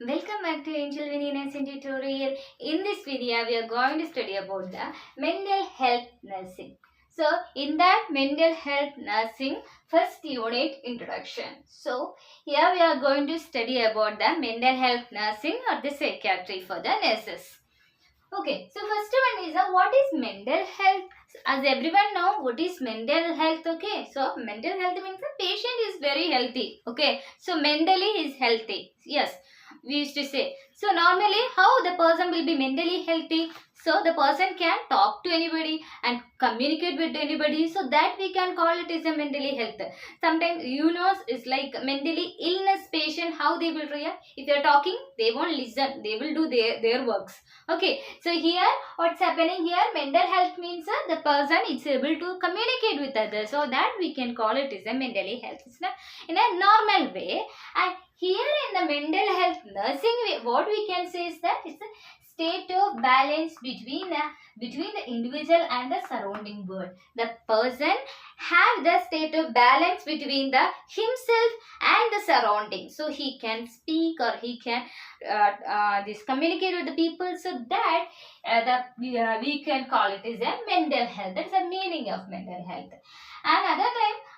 Welcome back to Angel Winnie Nursing tutorial. In this video, we are going to study about the mental health nursing. So, in that mental health nursing first unit introduction. So, here we are going to study about the mental health nursing or the psychiatry for the nurses. Okay, so first one is what is mental health? As everyone know, what is mental health? Okay, so mental health means the patient is very healthy. Okay, so mentally is healthy. Yes, we used to say. So normally, how the person will be mentally healthy? So the person can talk to anybody and communicate with anybody. So that we can call it is a mentally health. Sometimes it's like mentally illness patient. How they will react? If they are talking, they won't listen. They will do their works. Okay, so here what's happening here, mental health means the person is able to communicate with others, so that we can call it as a mentally health. It's not in a normal way. And here in the mental health nursing way, what we can say is that it's a state of balance between the individual and the surrounding world. The person have the state of balance between the himself and the surrounding, so he can speak or he can this communicate with the people, so that we can call it as a mental health. That's the meaning of mental health. And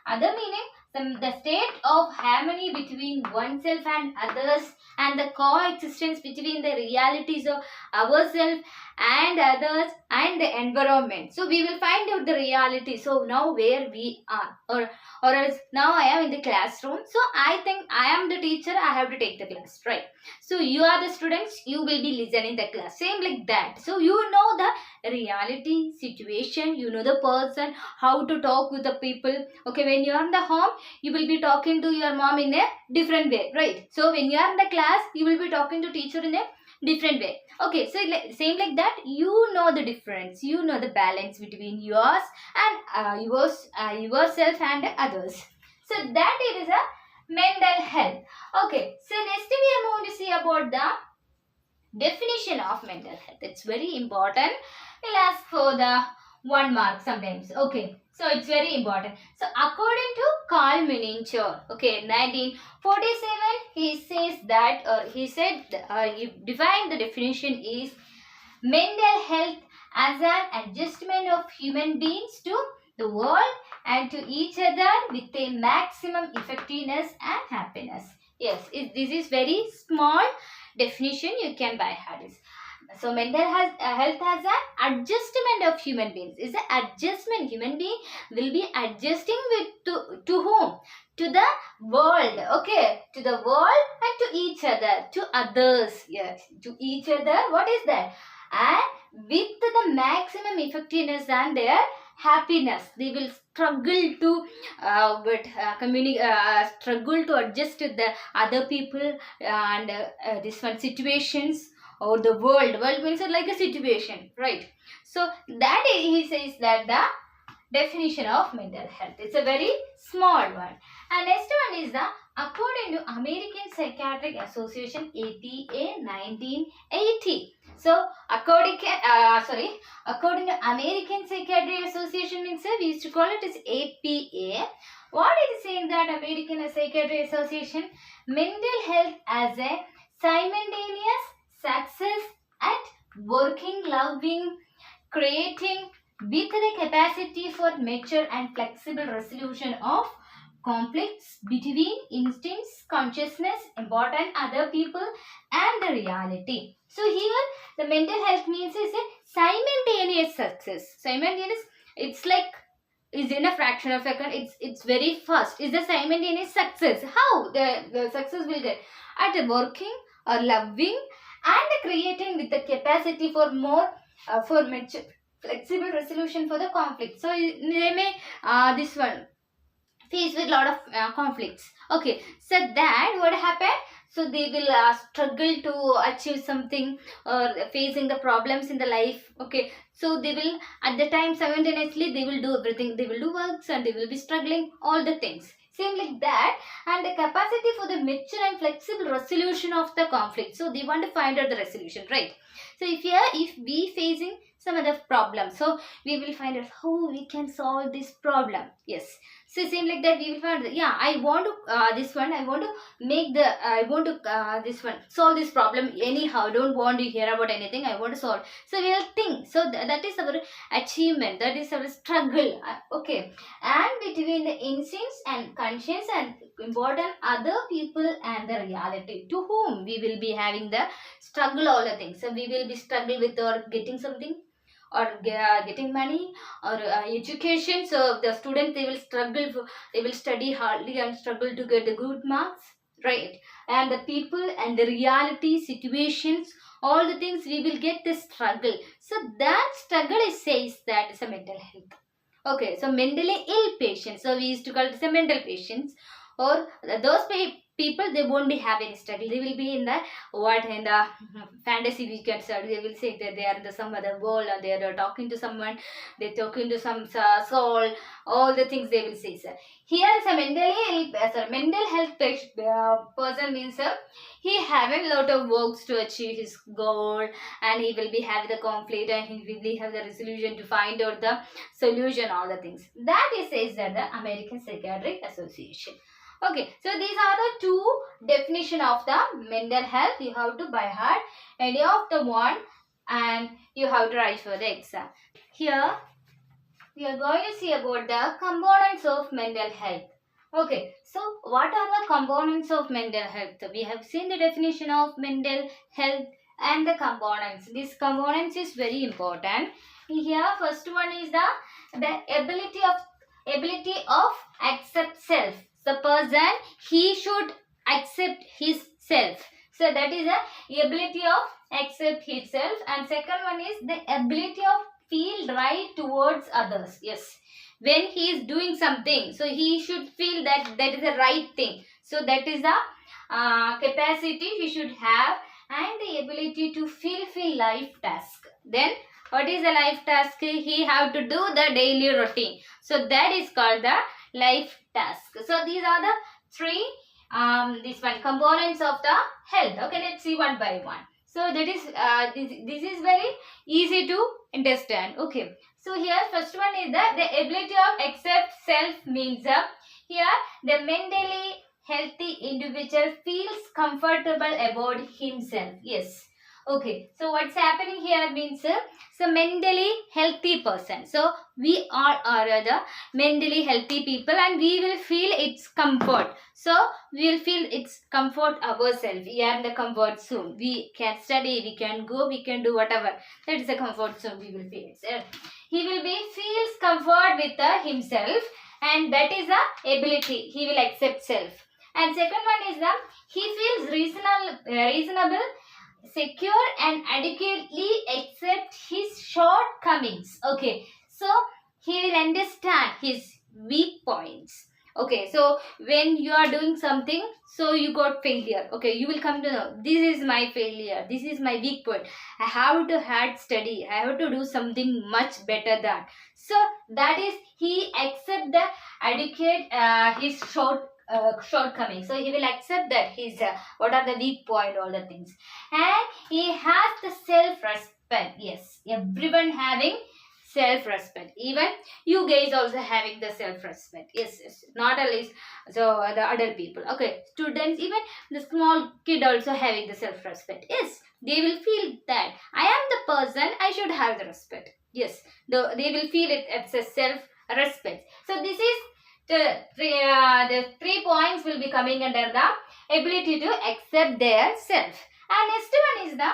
other meaning, the state of harmony between oneself and others, and the coexistence between the realities of ourselves and others and the environment. So we will find out the reality. So now where we are, or else now I am in the classroom. So I think I am the teacher, I have to take the class, right? So you are the students, you will be listening the class. Same like that. So you know the reality, situation, you know the person, how to talk with the people. Okay, when you are in the home, you will be talking to your mom in a different way, right? So when you are in the class, you will be talking to teacher in a different way. Okay, so same like that, you know the difference, you know the balance between yours and yourself and others. So that it is a mental health. Okay, so next we are going to see about the definition of mental health. It's very important. We'll ask for the 1 mark sometimes. Okay, so it's very important. So according to Carl Menninger, okay, 1947, he says that, or he said, he defined the definition is mental health as an adjustment of human beings to the world and to each other with a maximum effectiveness and happiness. Yes, this is very small definition, you can by heart. So mental health has an adjustment of human beings. Is an adjustment. Human being will be adjusting with to whom? To the world. Okay, to the world and to each other, to others. Yes, to each other. What is that? And with the maximum effectiveness and their happiness, they will struggle to struggle to adjust to the other people and this one situations or the world means like a situation, right? So that he says that the definition of mental health, it's a very small one. And next one is the according to American Psychiatric Association, APA 1980. So according to American Psychiatric Association means we used to call it as APA. What it is saying that American Psychiatric Association, mental health as a simultaneous success at working, loving, creating with the capacity for mature and flexible resolution of conflicts between instincts, consciousness, important other people and the reality. So here the mental health means is a simultaneous success. Simultaneous, it's like is in a fraction of a second, it's very fast. Is the simultaneous success. How the success will get? At working or loving and creating with the capacity for more for mature flexible resolution for the conflict. So they may this one faced with lot of conflicts. Okay, so that what happened, so they will struggle to achieve something or facing the problems in the life. Okay, so they will at the time simultaneously they will do everything, they will do works and they will be struggling all the things, same like that. And the capacity for the mature and flexible resolution of the conflict, so they want to find out the resolution, right? So if we facing some other problem, so we will find out how we can solve this problem. Yes, So same like that we will find, yeah, I want to this one, I want to make the I want to this one solve this problem anyhow, don't want to hear about anything, I want to solve. So we will think, so that is our achievement, that is our struggle. Okay, and between the instincts and conscience and important other people and the reality, to whom we will be having the struggle all the things. So we will be struggle with or getting something, or getting money, or education. So the students, they will struggle for, they will study hardly and struggle to get the good marks, right? And the people and the reality situations, all the things we will get the struggle. So that struggle is says that is a mental health. Okay, so mentally ill patients, so we used to call it as a mental patients, or those people, they won't be having any struggle, they will be in the what, in the fantasy we can start, they will say that they are in the some other world, or they are talking to someone, they're talking to some soul, all the things they will say, sir. Here is a mentally ill, mental health person means, he having lot of works to achieve his goal, and he will be having the conflict, and he will be have the resolution to find out the solution, all the things that is says that the American Psychiatric Association. Okay, so these are the two definition of the mental health. You have to by heart any of the one, and you have to write for the exam. Here we are going to see about the components of mental health. Okay, so what are the components of mental health? We have seen the definition of mental health and the components. These components is very important. Here first one is the ability of accept self. The person, he should accept his self. So that is the ability of accept himself. And second one is the ability of feel right towards others. Yes, when he is doing something, so he should feel that that is the right thing. So that is the capacity he should have, and the ability to fulfill life task. Then what is the life task? He have to do the daily routine. So that is called the life task. So these are the three this one components of the health. Okay, let's see one by one. So that is this is very easy to understand. Okay, so here first one is the ability of accept self means here the mentally healthy individual feels comfortable about himself. Yes. Okay, so what's happening here means so mentally healthy person. So we are the mentally healthy people, and we will feel its comfort. So we will feel its comfort ourselves. We are in the comfort zone. We can study, we can go, we can do whatever. That is the comfort zone we will feel. So he will be feels comfort with himself, and that is the ability. He will accept self. And second one is he feels reasonable, secure, and adequately accept his shortcomings. Okay, so he will understand his weak points. Okay, so when you are doing something, so you got failure. Okay, you will come to know this is my failure, this is my weak point. I have to hard study, I have to do something much better than. So that is he accept the adequate his shortcomings. So he will accept that his what are the weak point, all the things, and he has the self-respect. Yes, everyone having self-respect, even you guys also having the self-respect. Yes, yes, not at least so the adult people. Okay, students, even the small kid also having the self-respect. Yes, they will feel that I am the person, I should have the respect. Yes, they will feel it as a self-respect. So this is the 3 points will be coming under the ability to accept their self. And next one is the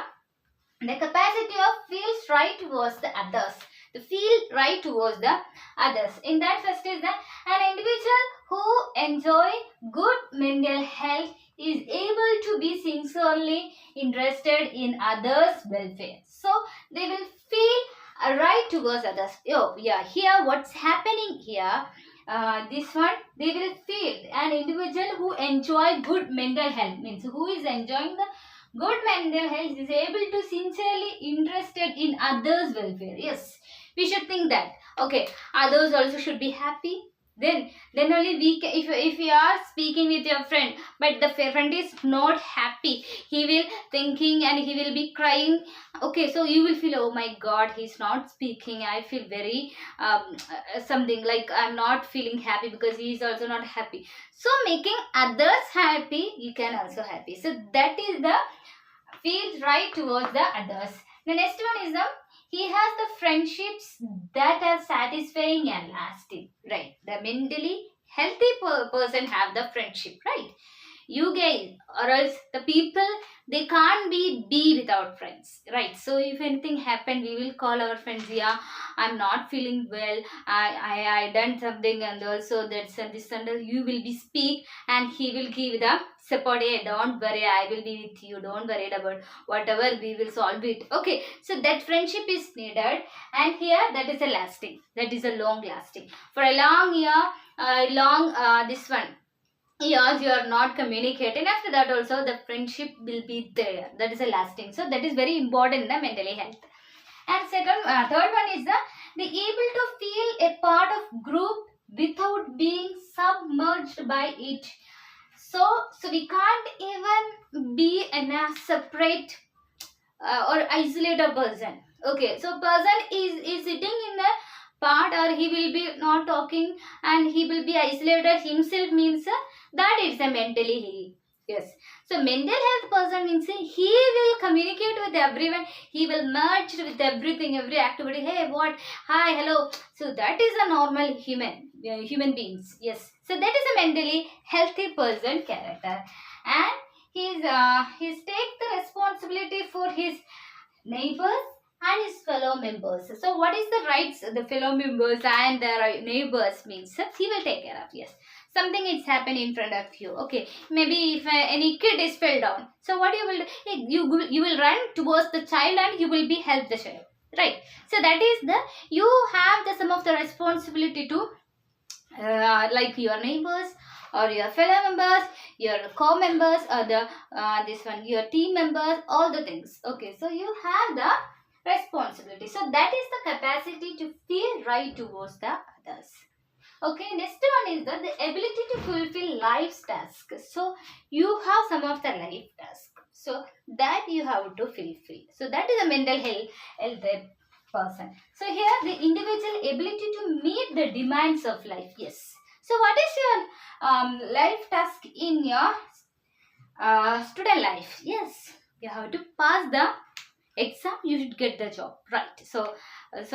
capacity of feels right towards the others. The feel right towards the others. In that first is an individual who enjoy good mental health is able to be sincerely interested in others' welfare. So they will feel right towards others. Oh yeah, here what's happening here? This one, they will feel an individual who enjoy good mental health means who is enjoying the good mental health is able to sincerely interested in others' welfare. Yes, we should think that. Okay, others also should be happy. then only we can, if you are speaking with your friend but the friend is not happy, he will thinking and he will be crying. Okay, so you will feel, oh my god, he's not speaking, I feel very something like I'm not feeling happy because he is also not happy. So making others happy, you can also happy. So that is the feels right towards the others. The next one is the he has the friendships that are satisfying and lasting. Right. The mentally healthy person have the friendship. Right. You guys, or else the people, they can't be without friends, right? So if anything happened, we will call our friends. Yeah, I'm not feeling well, I done something, and also that's and this and that. You will be speak, and he will give the support. Hey, don't worry, I will be with you, don't worry about whatever, we will solve it. Okay, so that friendship is needed, and here that is a lasting, that is a long lasting for a long year, this one years you are not communicating. After that also the friendship will be there, that is a lasting. So that is very important in the mentally health. And third one is the able to feel a part of group without being submerged by it. So we can't even be in a separate or isolated person. Okay, so person is sitting in a part, or he will be not talking and he will be isolated himself, means that is a mentally ill. Yes, so mental health person means he will communicate with everyone, he will merge with everything, every activity. Hey, what, hi, hello. So that is a normal human beings. Yes, so that is a mentally healthy person character. And he's take the responsibility for his neighbors and his fellow members. So what is the rights the fellow members and their neighbors means? He will take care of. Yes, something is happened in front of you. Okay, maybe if any kid is fell down, so what you will do? You will run towards the child and you will be help the child, right? So that is the, you have the some of the responsibility to like your neighbors or your fellow members, your co-members, or the this one your team members, all the things. Okay, so you have the responsibility. So that is the capacity to feel right towards the others. Okay, next one is the ability to fulfill life's tasks. So you have some of the life tasks, so that you have to fulfill. So that is a mental health person. So here the individual ability to meet the demands of life. Yes. So what is your life task in your student life? Yes, you have to pass the exam, you should get the job, right? So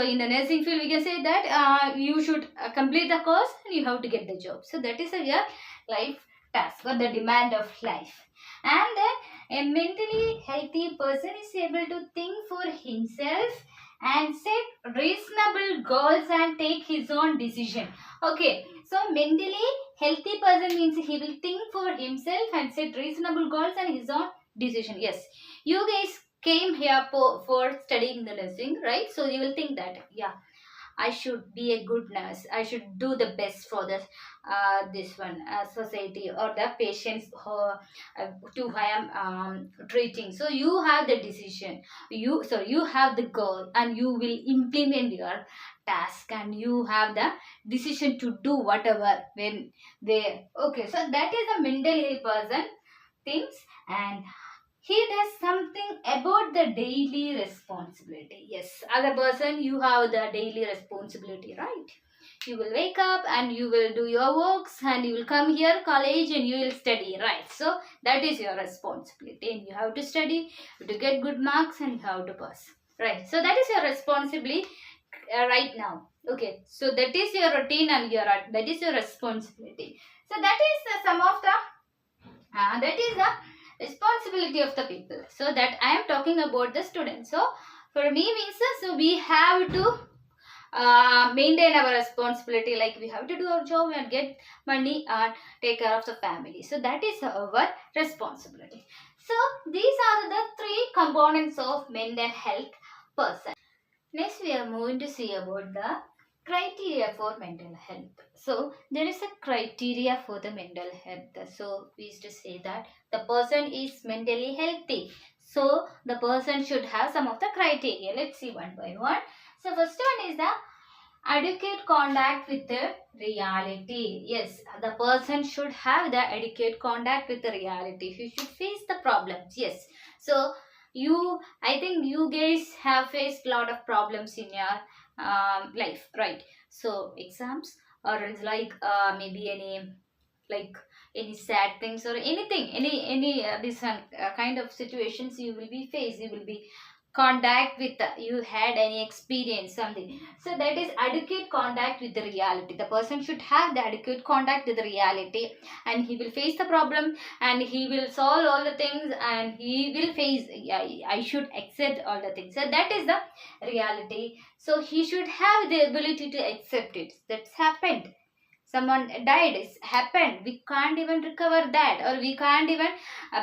in the nursing field we can say that you should complete the course and you have to get the job. So that is your life task or the demand of life. And then a mentally healthy person is able to think for himself and set reasonable goals and take his own decision. Okay, so mentally healthy person means he will think for himself and set reasonable goals and his own decision. Yes, you guys came here for studying the nursing, right? So you will think that, yeah, I should be a good nurse, I should do the best for the this one society or the patients to who I am treating. So you have the decision, you have the goal and you will implement your task and you have the decision to do whatever when they. Okay, so that is a mental health person things. And he does something about the daily responsibility. Yes, as a person you have the daily responsibility, right? You will wake up and you will do your works and you will come here college and you will study, right? So that is your responsibility and you have to study to get good marks and you have to pass, right? So that is your responsibility right now. Okay, so that is your routine and that is your responsibility. So that is some of the that is the responsibility of the people. So that I am talking about the students. So for me means, so we have to maintain our responsibility, like we have to do our job and get money and take care of the family. So that is our responsibility. So these are the three components of mental health person. Next we are moving to see about the criteria for mental health. So there is a criteria for the mental health. So we used to say that the person is mentally healthy, so the person should have some of the criteria. Let's see one by one. So first one is the adequate contact with the reality. Yes, the person should have the adequate contact with the reality. He should face the problems. Yes. So I think you guys have faced a lot of problems in your life, right? So exams, or else like maybe like any sad things or anything, any this kind of situations you will be faced, you will be contact with you had any experience something. So that is adequate contact with the reality. The person should have the adequate contact with the reality, and he will face the problem, and he will solve all the things, and he will face, I should accept all the things. So that is the reality. So he should have the ability to accept it. That's happened, someone died, it's happened, we can't even recover that, or we can't even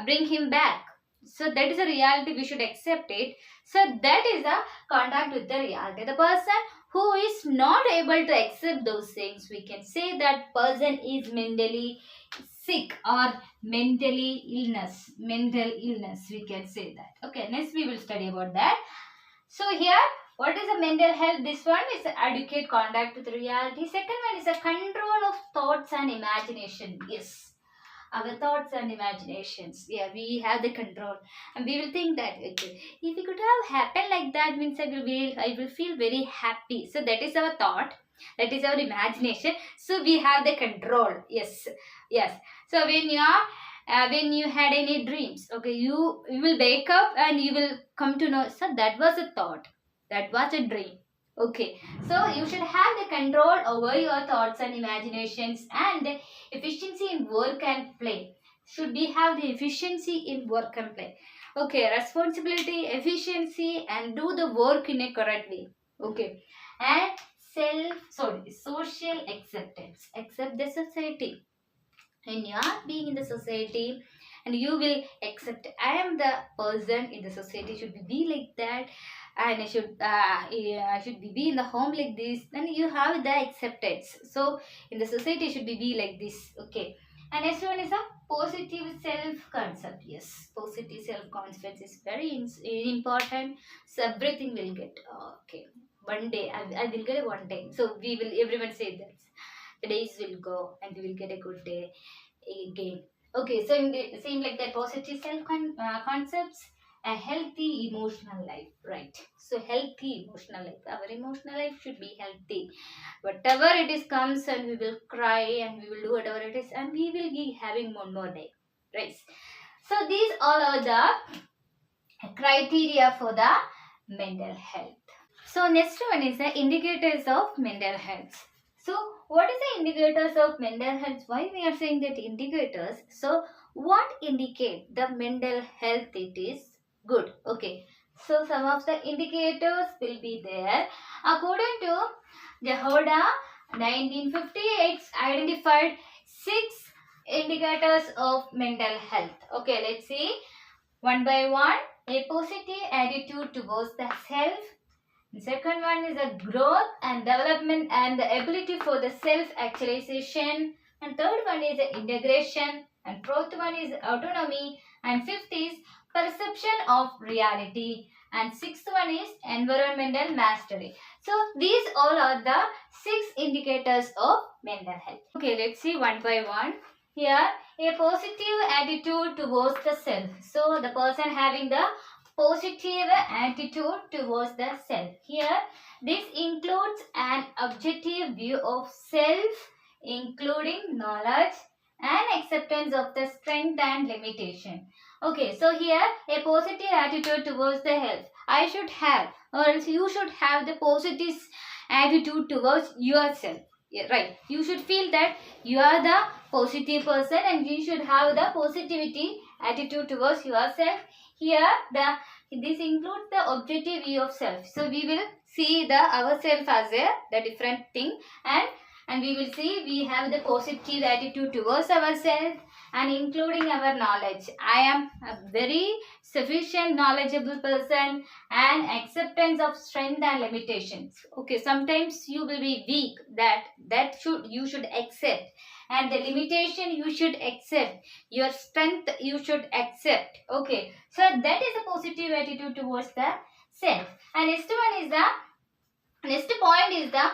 bring him back. So that is a reality, we should accept it. So that is a contact with the reality. The person who is not able to accept those things, we can say that person is mentally sick or mental illness, we can say that. Okay, next we will study about that. So here, what is a mental health? This one is adequate contact with reality. Second one is a control of thoughts and imagination. Yes, our thoughts and imaginations. Yeah, we have the control, and we will think that, okay, if it could have happened like that, means I will feel very happy. So that is our thought. That is our imagination. So we have the control. Yes, yes. So when you had any dreams, okay, you will wake up and you will come to know, so that was a thought, that was a dream. Okay, so you should have the control over your thoughts and imaginations, and the efficiency in work and play. Should we have the efficiency in work and play? Okay, responsibility, efficiency, and do the work in a correct way. Okay, and social acceptance. Accept the society. When you are being in the society, and you will accept, I am the person in the society, should be like that, and I should be in the home like this, then you have the acceptance. So in the society should be like this. Okay, and next one is a positive self concept. Yes, positive self concept is very important. So everything will get okay. One day I will get it one day. So we will, everyone say that the days will go and we will get a good day again. Okay, so in the same like that, positive concepts, a healthy emotional life, right? So healthy emotional life, our emotional life should be healthy. Whatever it is comes, and we will cry, and we will do whatever it is, and we will be having one more day, right? So these all are the criteria for the mental health. So next one is the indicators of mental health. So what is the indicators of mental health? Why we are saying that indicators? So what indicate the mental health it is good? Okay. So some of the indicators will be there. According to Jehoda, 1958 identified 6 indicators of mental health. Okay, let's see one by one. A positive attitude towards the self. The second one is a growth and development and the ability for the self-actualization. And third one is the integration. And fourth one is autonomy. And fifth is perception of reality. And sixth one is environmental mastery. So these all are the 6 indicators of mental health. Okay, let's see one by one. Here, a positive attitude towards the self. So the person having the positive attitude towards the self. Here, this includes an objective view of self, including knowledge and acceptance of the strength and limitation. Okay, so here a positive attitude towards the health. I should have, or else you should have the positive attitude towards yourself. Yeah, right. You should feel that you are the positive person, and you should have the positivity attitude towards yourself. Here, this includes the objective view of self. So we will see the ourself as the different thing, and we will see we have the positive attitude towards ourselves, and including our knowledge. I am a very sufficient knowledgeable person, and acceptance of strength and limitations. Okay, sometimes you will be weak, that you should accept, and the limitation you should accept, your strength you should accept. Okay, so that is a positive attitude towards the self. And next point is the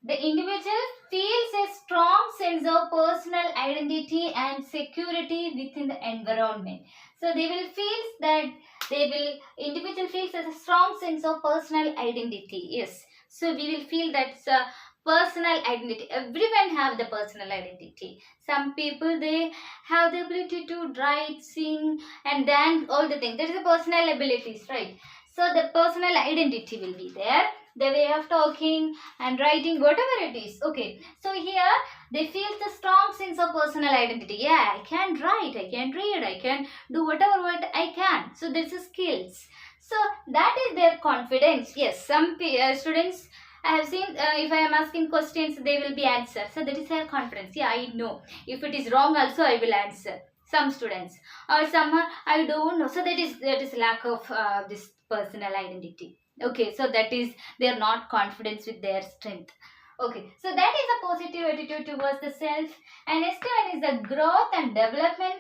the individual feels a strong sense of personal identity and security within the environment. So they will feel that individual feels as a strong sense of personal identity. Yes. So we will feel that's a personal identity. Everyone have the personal identity. Some people they have the ability to write, sing, and dance, all the things. That is the personal abilities, right? So the personal identity will be there. The way of talking and writing, whatever it is. Okay. So here they feel the strong sense of personal identity. Yeah, I can write, I can read, I can do whatever what I can. So this is skills. So that is their confidence. Yes, some students I have seen, if I am asking questions, they will be answer. So that is their confidence. Yeah, I know. If it is wrong also, I will answer. Some students or some I don't know. So that is lack of this personal identity. Okay, so that is they are not confident with their strength. Okay, so that is a positive attitude towards the self. And next one is the growth and development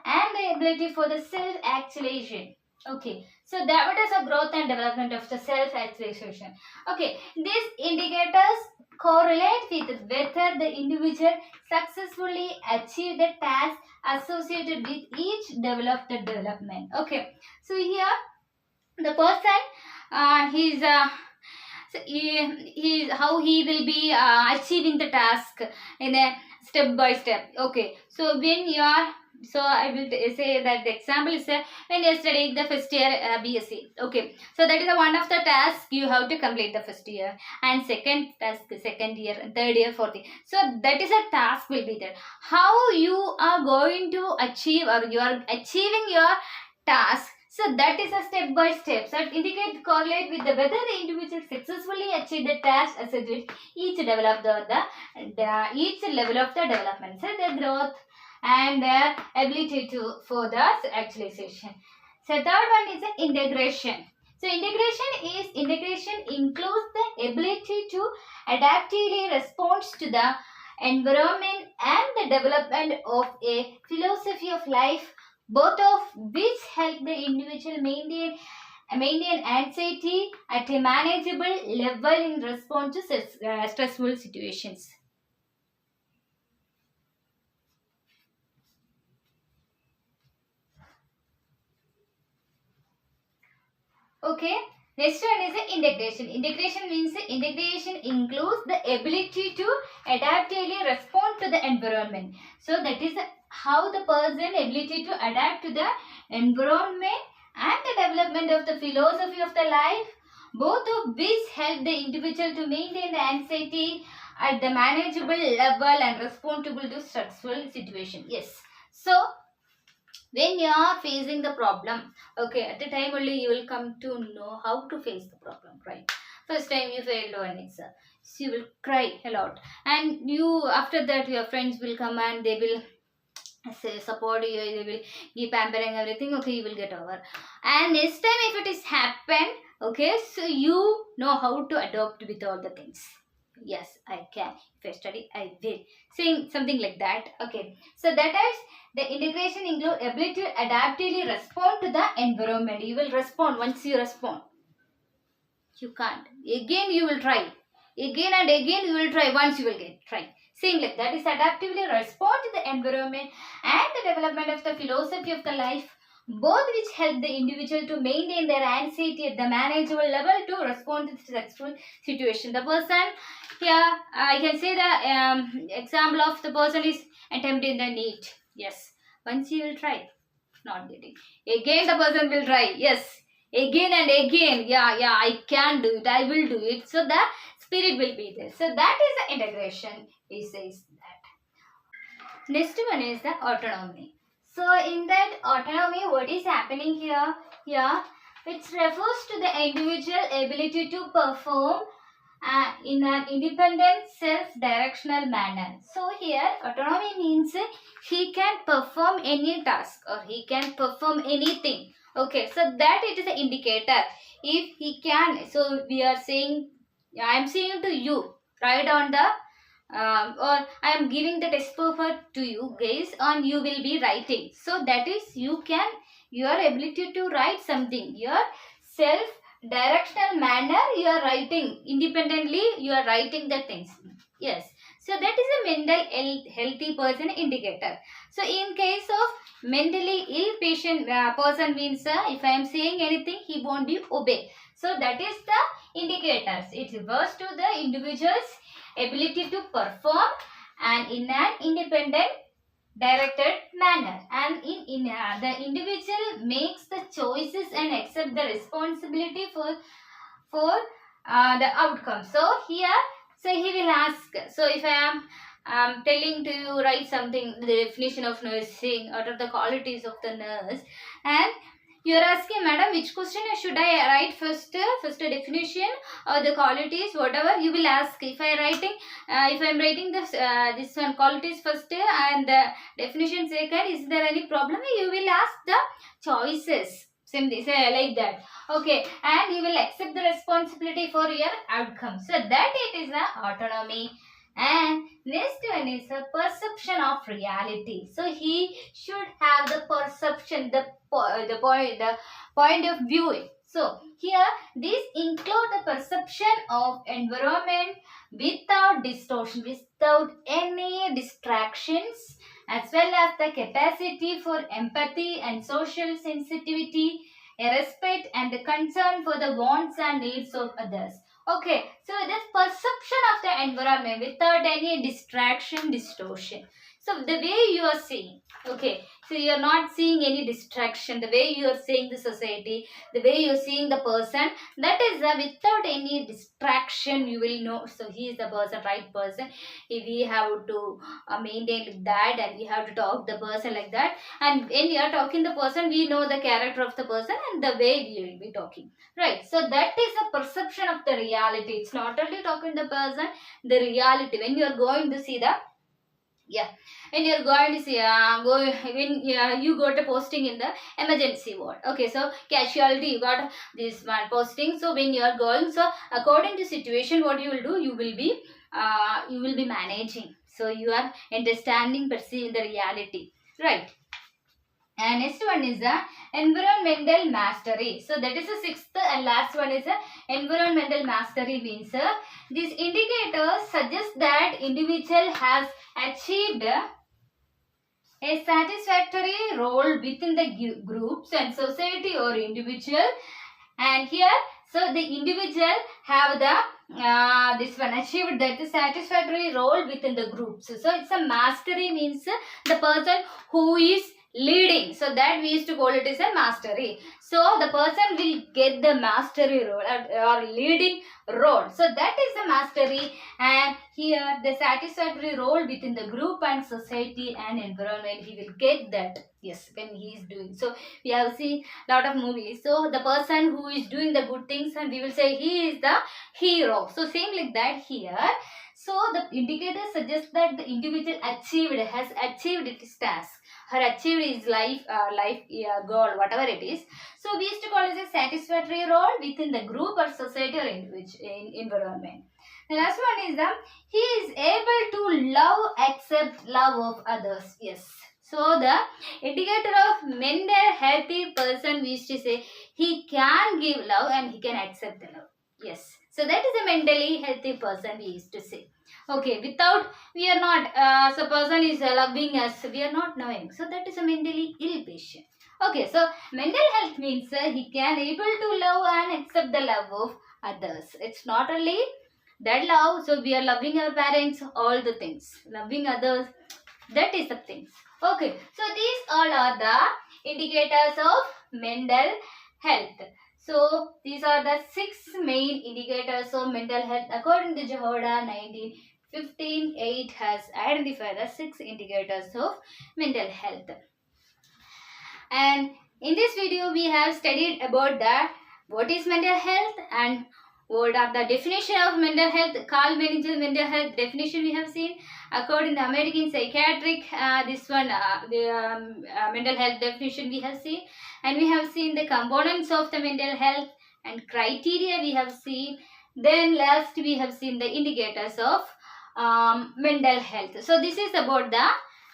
and the ability for the self actualization. Okay, so that what is a growth and development of the self actualization. Okay, these indicators correlate with whether the individual successfully achieved the task associated with each developed development. Okay, so here the person he's so he how he will be achieving the task in a step by step. Okay, so when you are, so I will say that the example is when you are studying the first year BSc. Okay, so that is one of the tasks you have to complete the first year, and second task second year, and third year, fourth year. So that is a task will be there. How you are going to achieve, or you are achieving your task. So that is a step by step. So it indicate correlate with the whether the individual successfully achieve the task as it each develop the each level of the development. So the growth and their ability to for the actualization. So third one is the integration. So integration includes the ability to adaptively respond to the environment and the development of a philosophy of life, both of which help the individual maintain anxiety at a manageable level in response to stressful situations. Okay, next one is the integration. Integration means the integration includes the ability to adaptively respond to the environment. So that is how the person ability to adapt to the environment and the development of the philosophy of the life, both of which help the individual to maintain the anxiety at the manageable level and responsible to stressful situation. Yes. So when you are facing the problem, okay, at the time only you will come to know how to face the problem, right? First time you failed on exam, so you will cry a lot, and you after that your friends will come and they will say support you, they will give pampering everything. Okay, you will get over, and next time if it is happened, okay, so you know how to adopt with all the things. Yes, I can. If I study, I will. Saying something like that. Okay. So that is the integration include ability to adaptively respond to the environment. You will respond once you respond. You can't. Again you will try. Again and again you will try. Once you will get try. Same like that is adaptively respond to the environment and the development of the philosophy of the life, both which help the individual to maintain their anxiety at the manageable level to respond to the stressful situation. The person here, I can say the example of the person is attempting the NEET. Yes, once he will try, not getting. Again the person will try. Yes, again and again. Yeah, I can do it. I will do it. So the spirit will be there. So that is the integration. He says that. Next one is the autonomy. So in that autonomy, what is happening here? Here, it refers to the individual ability to perform in an independent, self-directional manner. So here, autonomy means he can perform any task or he can perform anything. Okay, so that it is an indicator. If he can, so we are saying, I am saying to you, write on the or I am giving the test paper to you guys and you will be writing. So that is you can, your ability to write something, your self directional manner you are writing independently, you are writing the things. Yes, so that is a mental healthy person indicator. So in case of mentally ill patient person means if I am saying anything he won't be obey. So that is the indicators. It refers to the individual's ability to perform and in an independent directed manner, and the individual makes the choices and accept the responsibility for the outcome. So here, so he will ask, so if I am telling to you write something, the definition of nursing, what are the qualities of the nurse, and you are asking, madam, which question should I write first? First definition or the qualities, whatever you will ask. If I am writing this one qualities first and the definition second, is there any problem? You will ask the choices. Simply say like that. Okay, and you will accept the responsibility for your outcome. So that it is the autonomy. And next one is the perception of reality. So he should have the perception, the point of view. So here these include the perception of environment without distortion, without any distractions, as well as the capacity for empathy and social sensitivity, a respect and the concern for the wants and needs of others. Okay, so this perception of the environment without any distraction, distortion. So the way you are seeing, okay, so you are not seeing any distraction, the way you are seeing the society, the way you are seeing the person, that is without any distraction you will know. So he is the person, right person. If we have to maintain like that and we have to talk the person like that. And when we are talking the person, we know the character of the person and the way we will be talking. Right, so that is the perception of the reality. It's not only talking the person, the reality. When you are going to see the when you are going to see when you got a posting in the emergency ward. Okay, so casualty you got this one posting. So when you are going, so according to situation, what you will do, you will be managing. So you are understanding, perceiving the reality, right? And next one is the environmental mastery. So that is the sixth and last one is the environmental mastery means these indicators suggest that individual has achieved a satisfactory role within the groups and society or individual. And here, so the individual have the this one achieved that satisfactory role within the groups. So it's a mastery means the person who is leading. So that we used to call it as a mastery. So the person will get the mastery role or leading role. So that is the mastery. And here the satisfactory role within the group and society and environment, he will get that. Yes, when he is doing. So we have seen lot of movies. So the person who is doing the good things, and we will say he is the hero. So same like that here. So the indicator suggests that the individual has achieved its task. Her achieved his life goal, whatever it is. So we used to call it a satisfactory role within the group or society or environment. The last one is that he is able to accept love of others. Yes. So the indicator of mental healthy person, we used to say he can give love and he can accept the love. Yes. So that is a mentally healthy person, we used to say. Okay, without, we are not, so person is loving us, we are not knowing. So that is a mentally ill patient. Okay, so mental health means he can able to love and accept the love of others. It's not only that love, so we are loving our parents, all the things. Loving others, that is the things. Okay, so these all are the indicators of mental health. So these are the 6 main indicators of mental health according to Jahoda 1915. 8 has identified the 6 indicators of mental health. And in this video we have studied about what is mental health and what are the definition of mental health. Carl Meningel mental health definition we have seen. According to American Psychiatric, this one mental health definition we have seen. And we have seen the components of the mental health and criteria we have seen. Then last we have seen the indicators of mental health. So this is about the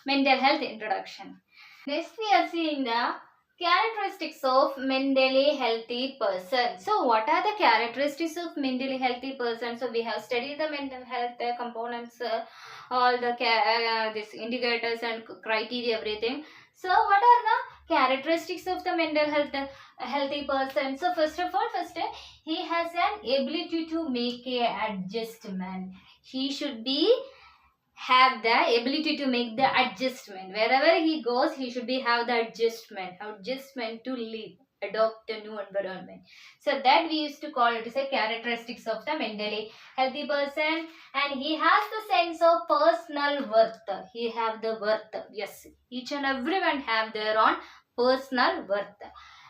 mental health introduction. Next we are seeing the Characteristics of mentally healthy person. So what are the characteristics of mentally healthy person? So we have studied the mental health components, all the this indicators and criteria, everything. So what are the characteristics of the mental health healthy person? So first of all, he has an ability to make a adjustment. He should be have the ability to make the adjustment. Wherever he goes, he should be have the adjustment to live, adopt a new environment. So that we used to call it as a characteristics of the mentally healthy person. And he has the sense of personal worth. He have the worth. Yes, each and everyone have their own personal worth.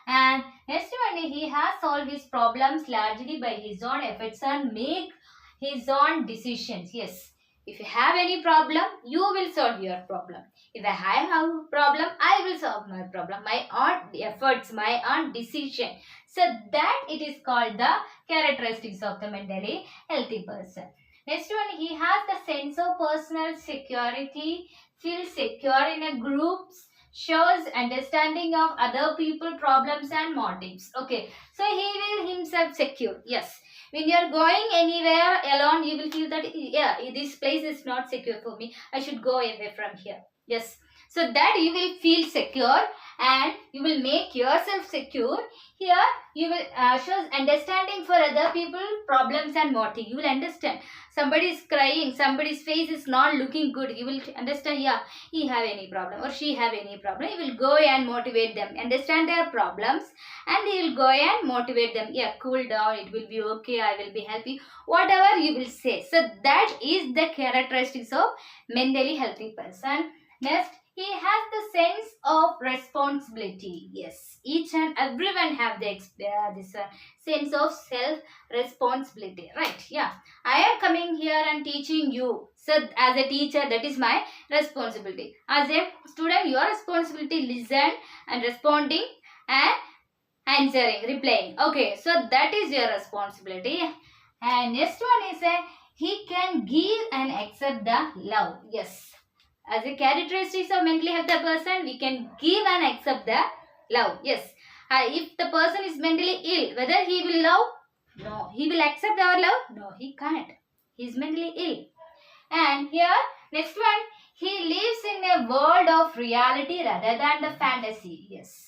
And next one, he has solved his problems largely by his own efforts and make his own decisions. Yes, if you have any problem, you will solve your problem. If I have a problem, I will solve my problem. My own efforts, my own decision. So that it is called the characteristics of the mentally healthy person. Next one, he has the sense of personal security, feels secure in a groups, shows understanding of other people problems and motives. Okay, so he will himself secure. Yes, when you are going anywhere alone, you will feel that, yeah, this place is not secure for me, I should go away from here. Yes, so that you will feel secure and you will make yourself secure. Here you will show understanding for other people problems and motive. You will understand, somebody is crying, somebody's face is not looking good, you will understand, yeah, he have any problem or she have any problem. You will go and motivate them, understand their problems, and you will go and motivate them. Yeah, cool down, it will be okay, I will be happy, whatever you will say. So that is the characteristics of mentally healthy person. Next, he has the sense of responsibility. Yes, each and everyone have the this sense of self responsibility, right? Yeah, I am coming here and teaching you. So as a teacher, that is my responsibility. As a student, your responsibility listen and responding and answering, replying. Okay, so that is your responsibility. And next one is he can give and accept the love. Yes, as a characteristics of mentally healthy person, we can give and accept the love. Yes, if the person is mentally ill, whether he will love? No. He will accept our love? No, he can't. He is mentally ill. And here, next one, he lives in a world of reality rather than the fantasy. Yes.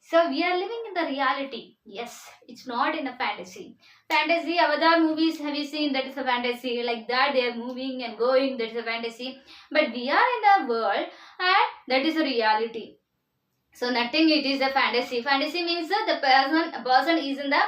So we are living in the reality. Yes, it's not in a fantasy. Fantasy, Avatar movies, have you seen? That is a fantasy. Like that, they are moving and going. That is a fantasy. But we are in a world, and that is a reality. So nothing. It is a fantasy. Fantasy means that a person is in the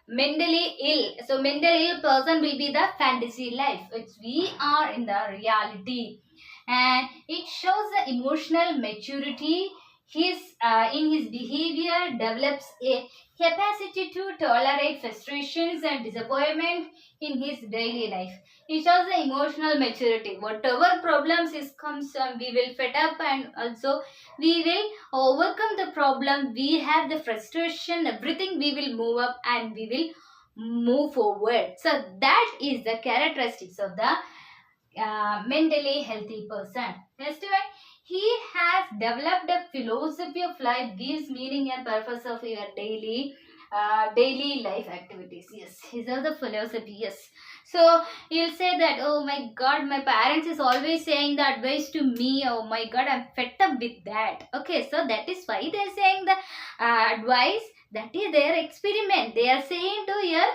mentally ill. So mentally ill person will be the fantasy life. It's we are in the reality, and it shows the emotional maturity. In his behavior develops a capacity to tolerate frustrations and disappointment in his daily life. It shows the emotional maturity. Whatever problems is comes, we will fed up, and also we will overcome the problem. We have the frustration, everything, we will move up and we will move forward. So that is the characteristics of the mentally healthy person. Next one, he has developed a philosophy of life, gives meaning and purpose of your daily life activities. Yes, these are the philosophy. Yes, so you'll say that, oh my god, my parents is always saying the advice to me, oh my god, I'm fed up with that. Okay, so that is why they're saying the advice. That is their experiment, they are saying to your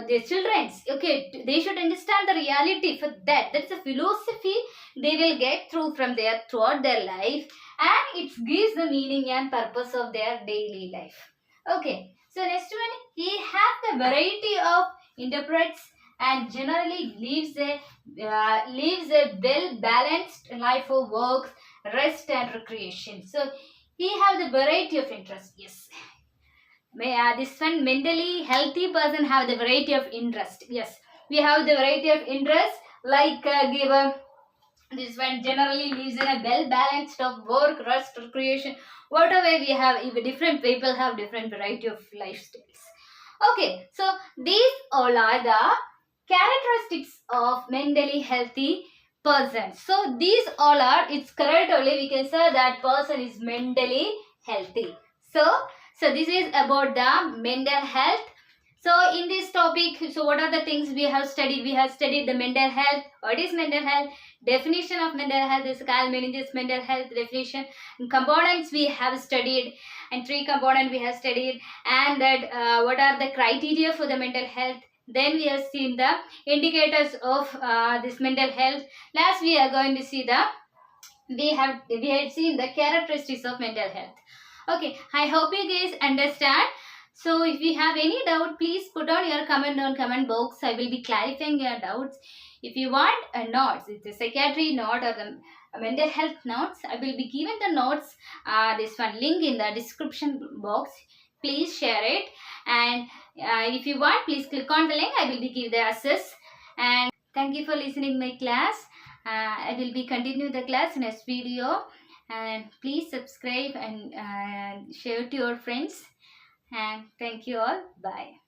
the children's. Okay, they should understand the reality. For that's a philosophy they will get through from their throughout their life, and it gives the meaning and purpose of their daily life. Okay, so next one, he has the variety of interprets and generally lives a well balanced life of work, rest and recreation. So he have the variety of interests. Yes, this one, mentally healthy person have the variety of interest. Yes, we have the variety of interest, like given this one generally lives in a well balanced of work, rest, recreation, whatever we have. Even different people have different variety of lifestyles. Okay, so these all are the characteristics of mentally healthy person. So these all are, it's correct only we can say that person is mentally healthy. So this is about the mental health. So in this topic, so what are the things we have studied? We have studied the mental health. What is mental health? Definition of mental health is Carl Meninges mental health definition. And components we have studied, and 3 components we have studied, and that what are the criteria for the mental health. Then we have seen the indicators of this mental health. Last we are going to see the we had seen the characteristics of mental health. Okay, I hope you guys understand. So if you have any doubt, please put on your comment on comment box. I will be clarifying your doubts. If you want a notes, it's a psychiatry note or the mental health notes, I will be giving the notes, this one link in the description box. Please share it, and if you want, please click on the link. I will be give the access. And thank you for listening my class. I will be continue the class next video, and please subscribe and share to your friends, and thank you all. Bye.